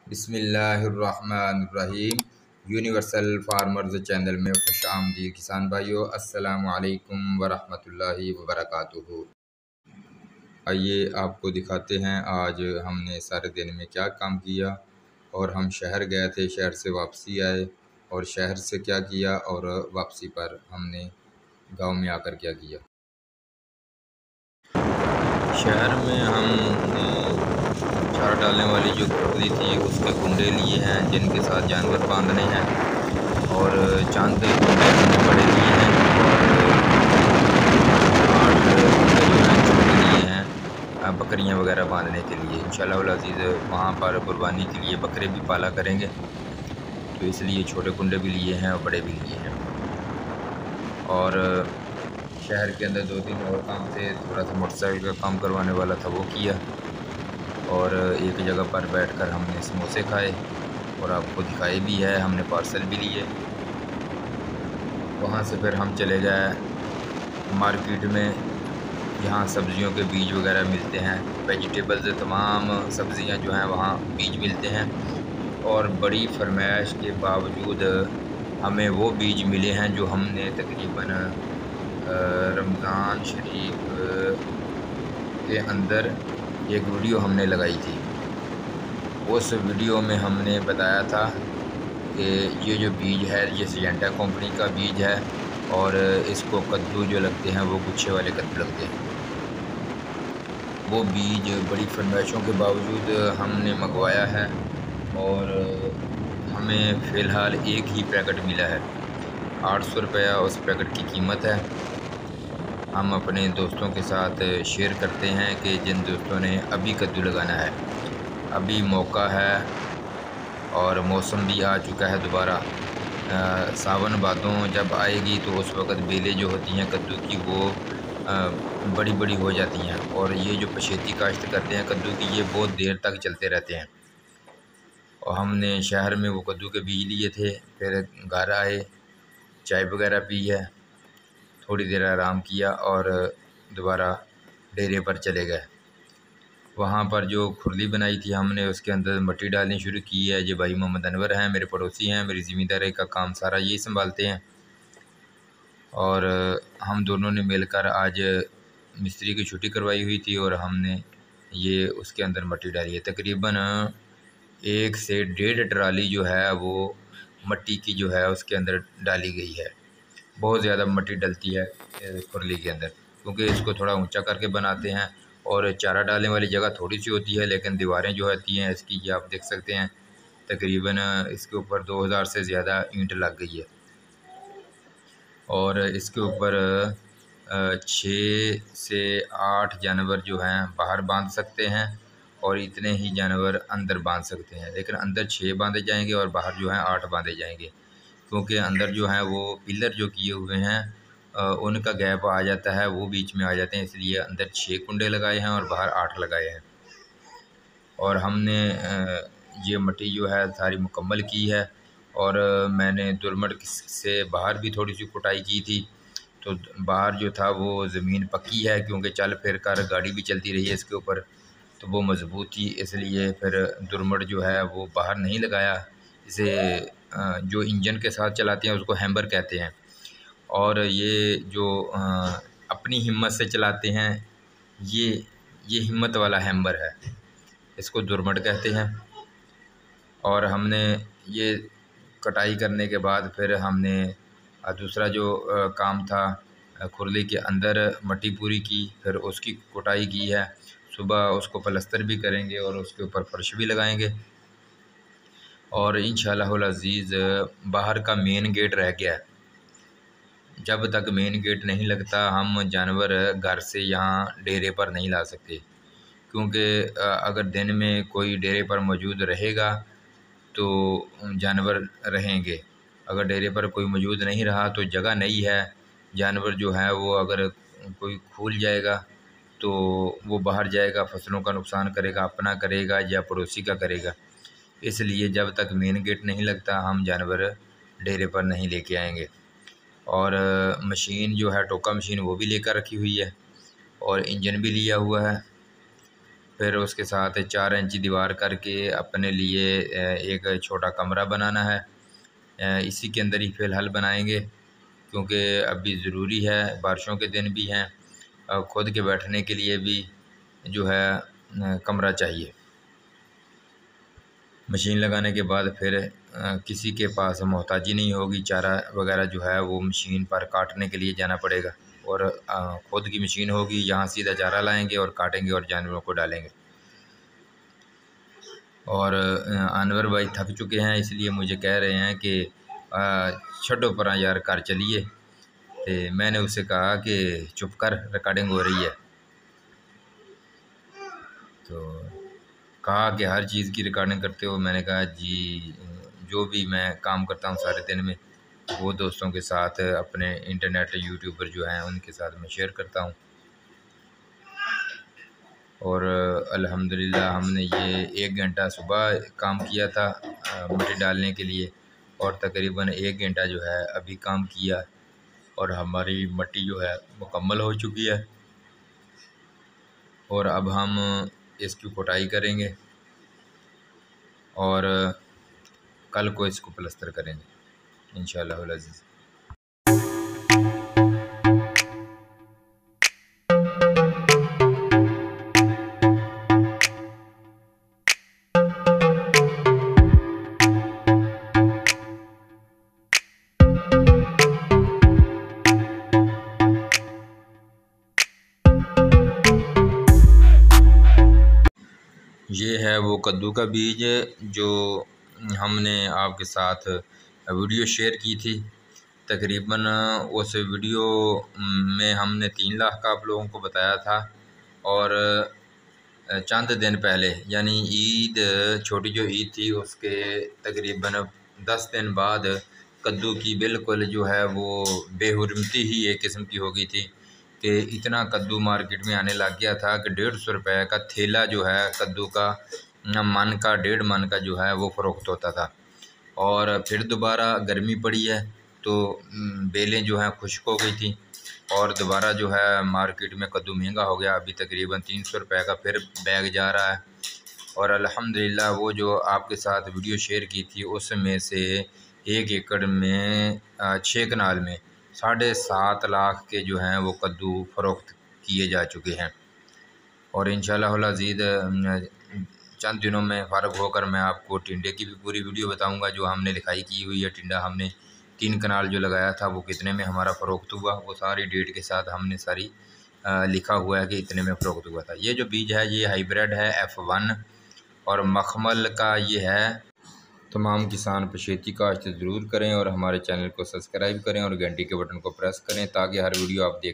बिस्मिल्लाहिर्रहमानिर्रहीम। Universal farmers channel में खुश आमदीद किसान भाइयों, अस्सलामु अलैकुम वरहमतुल्लाहि वबरकातुहू। आइए आपको दिखाते हैं आज हमने सारे दिन में क्या काम किया। और हम शहर गए थे, शहर से वापसी आए और शहर से क्या किया और वापसी पर हमने गांव में आकर क्या किया। शहर में हमने चारा डालने वाली जो खुरली थी उसके कुंडे लिए हैं जिनके साथ जानवर बांधने हैं, और चंद कुंडे हमने बड़े लिए हैं और 8 कुंडे जो हैं छोटे लिए हैं बकरियां वगैरह बांधने के लिए। इंशाअल्लाह वल अज़ीज़ वहाँ पर कुर्बानी के लिए बकरे भी पाला करेंगे, तो इसलिए छोटे कुंडे भी लिए हैं और बड़े भी लिए हैं। और शहर के अंदर 2-3 और काम थे, थोड़ा सा मोटरसाइकिल का काम करवाने वाला था वो किया, और एक जगह पर बैठकर हमने समोसे खाए और आपको दिखाए भी है, हमने पार्सल भी लिए। वहाँ से फिर हम चले गए मार्केट में, जहाँ सब्ज़ियों के बीज वगैरह मिलते हैं, वेजिटेबल्स तमाम सब्ज़ियाँ जो हैं वहाँ बीज मिलते हैं। और बड़ी फरमाइश के बावजूद हमें वो बीज मिले हैं जो हमने तकरीबन रमज़ान शरीफ के अंदर एक वीडियो हमने लगाई थी। उस वीडियो में हमने बताया था कि ये जो बीज है ये सिजेंटा कंपनी का बीज है, और इसको कद्दू जो लगते हैं वो गुच्छे वाले कद्दू लगते हैं। वो बीज बड़ी फरमाइशों के बावजूद हमने मंगवाया है और हमें फ़िलहाल एक ही पैकेट मिला है। 800 रुपया उस पैकेट की कीमत है। हम अपने दोस्तों के साथ शेयर करते हैं कि जिन दोस्तों ने अभी कद्दू लगाना है, अभी मौका है और मौसम भी आ चुका है दोबारा। सावन भादों जब आएगी तो उस वक़्त बेलें जो होती हैं कद्दू की वो बड़ी बड़ी हो जाती हैं, और ये जो पछेती काश्त करते हैं कद्दू की ये बहुत देर तक चलते रहते हैं। और हमने शहर में वो कद्दू के बीज लिए थे, फिर घर आए, चाय वगैरह पी है, थोड़ी देर आराम किया और दोबारा डेरे पर चले गए। वहाँ पर जो खुरली बनाई थी हमने उसके अंदर मिट्टी डालनी शुरू की है। ये भाई मोहम्मद अनवर हैं, मेरे पड़ोसी हैं, मेरी ज़िम्मेदारी का काम सारा यही संभालते हैं। और हम दोनों ने मिलकर आज मिस्त्री की छुट्टी करवाई हुई थी और हमने ये उसके अंदर मिट्टी डाली है। तकरीबन 1 से 1.5 ट्राली जो है वो मिट्टी की जो है उसके अंदर डाली गई है। बहुत ज़्यादा मिट्टी डलती है खुरली के अंदर, क्योंकि इसको थोड़ा ऊंचा करके बनाते हैं और चारा डालने वाली जगह थोड़ी सी होती है, लेकिन दीवारें जो होती हैं इसकी ये आप देख सकते हैं, तकरीबन इसके ऊपर 2000 से ज़्यादा ईंट लग गई है। और इसके ऊपर 6 से 8 जानवर जो हैं बाहर बांध सकते हैं और इतने ही जानवर अंदर बांध सकते हैं, लेकिन अंदर 6 बांधे जाएंगे और बाहर जो हैं 8 बांधे जाएंगे, क्योंकि अंदर जो हैं वो पिलर जो किए हुए हैं उनका गैप आ जाता है, वो बीच में आ जाते हैं, इसलिए अंदर 6 कुंडे लगाए हैं और बाहर 8 लगाए हैं। और हमने ये मिट्टी जो है सारी मुकम्मल की है, और मैंने दुरमट से बाहर भी थोड़ी सी कुटाई की थी, तो बाहर जो था वो ज़मीन पक्की है, क्योंकि चल फिर कर गाड़ी भी चलती रही है इसके ऊपर, तो वो मज़बूत थी, इसलिए फिर दुरमट जो है वो बाहर नहीं लगाया। इसे जो इंजन के साथ चलाते हैं उसको हैम्बर कहते हैं, और ये जो अपनी हिम्मत से चलाते हैं ये हिम्मत वाला हैम्बर है, इसको दुरमट कहते हैं। और हमने ये कटाई करने के बाद फिर हमने दूसरा जो काम था खुरली के अंदर मिट्टी पूरी की, फिर उसकी कुटाई की है। सुबह उसको प्लस्तर भी करेंगे और उसके ऊपर फर्श भी लगाएंगे। और इंशाअल्लाहुल अज़ीज़ बाहर का मेन गेट रह गया है। जब तक मेन गेट नहीं लगता हम जानवर घर से यहाँ डेरे पर नहीं ला सकते, क्योंकि अगर दिन में कोई डेरे पर मौजूद रहेगा तो जानवर रहेंगे, अगर डेरे पर कोई मौजूद नहीं रहा तो जगह नहीं है, जानवर जो है वो अगर कोई खुल जाएगा तो वो बाहर जाएगा, फसलों का नुकसान करेगा, अपना करेगा या पड़ोसी का करेगा। इसलिए जब तक मेन गेट नहीं लगता हम जानवर डेरे पर नहीं लेके आएंगे। और मशीन जो है टोका मशीन वो भी लेकर रखी हुई है और इंजन भी लिया हुआ है। फिर उसके साथ 4 इंची दीवार करके अपने लिए एक छोटा कमरा बनाना है। इसी के अंदर ही फ़िलहाल बनाएंगे, क्योंकि अभी ज़रूरी है, बारिशों के दिन भी हैं, खुद के बैठने के लिए भी जो है कमरा चाहिए। मशीन लगाने के बाद फिर किसी के पास मोहताजी नहीं होगी, चारा वगैरह जो है वो मशीन पर काटने के लिए जाना पड़ेगा, और खुद की मशीन होगी, यहाँ सीधा चारा लाएंगे और काटेंगे और जानवरों को डालेंगे। और अनवर भाई थक चुके हैं, इसलिए मुझे कह रहे हैं कि छड्डो पर यार घर चलिए। तो मैंने उसे कहा कि चुप कर, रिकॉर्डिंग हो रही है। तो कहा कि हर चीज़ की रिकॉर्डिंग करते हो। मैंने कहा जी, जो भी मैं काम करता हूँ सारे दिन में वो दोस्तों के साथ अपने इंटरनेट यूट्यूबर जो हैं उनके साथ मैं शेयर करता हूँ। और अल्हम्दुलिल्लाह हमने ये 1 घंटा सुबह काम किया था मिट्टी डालने के लिए, और तकरीबन 1 घंटा जो है अभी काम किया, और हमारी मिट्टी जो है मुकम्मल हो चुकी है। और अब हम इसकी कुटाई करेंगे और कल को इसको प्लस्तर करेंगे इंशाअल्लाह अज़ीज़। ये है वो कद्दू का बीज जो हमने आपके साथ वीडियो शेयर की थी। तकरीबन उस वीडियो में हमने 3 लाख का आप लोगों को बताया था, और चंद दिन पहले यानी ईद, छोटी जो ईद थी उसके तकरीबन 10 दिन बाद कद्दू की बिल्कुल जो है वो बेहुरमती ही एक किस्म की हो गई थी कि इतना कद्दू मार्केट में आने लग गया था कि 150 रुपये का थैला जो है कद्दू का, मन का 1.5 मन का जो है वो फ़रोख्त होता था। और फिर दोबारा गर्मी पड़ी है तो बेलें जो हैं खुश्क हो गई थी, और दोबारा जो है मार्केट में कद्दू महंगा हो गया। अभी तकरीबन 300 रुपये का फिर बैग जा रहा है। और अल्हम्दुलिल्लाह वो जो आपके साथ वीडियो शेयर की थी उसमें से 1 एकड़ में 6 कनाल में 7.5 लाख के जो हैं वो कद्दू फ़रोख्त किए जा चुके हैं। और इंशाअल्लाह अज़ीज़ चंद दिनों में फ़ारग होकर मैं आपको टिंडे की भी पूरी वीडियो बताऊंगा, जो हमने लिखाई की हुई है। टिंडा हमने 3 कनाल जो लगाया था वो कितने में हमारा फ़रोख्त हुआ, वो सारी डेट के साथ हमने सारी लिखा हुआ है कि इतने में फ़रोख्त हुआ था। ये जो बीज है ये हाइब्रिड है F1 और मखमल का ये है। तमाम किसान पछेती काश्त ज़रूर करें और हमारे चैनल को सब्सक्राइब करें और घंटी के बटन को प्रेस करें ताकि हर वीडियो आप देख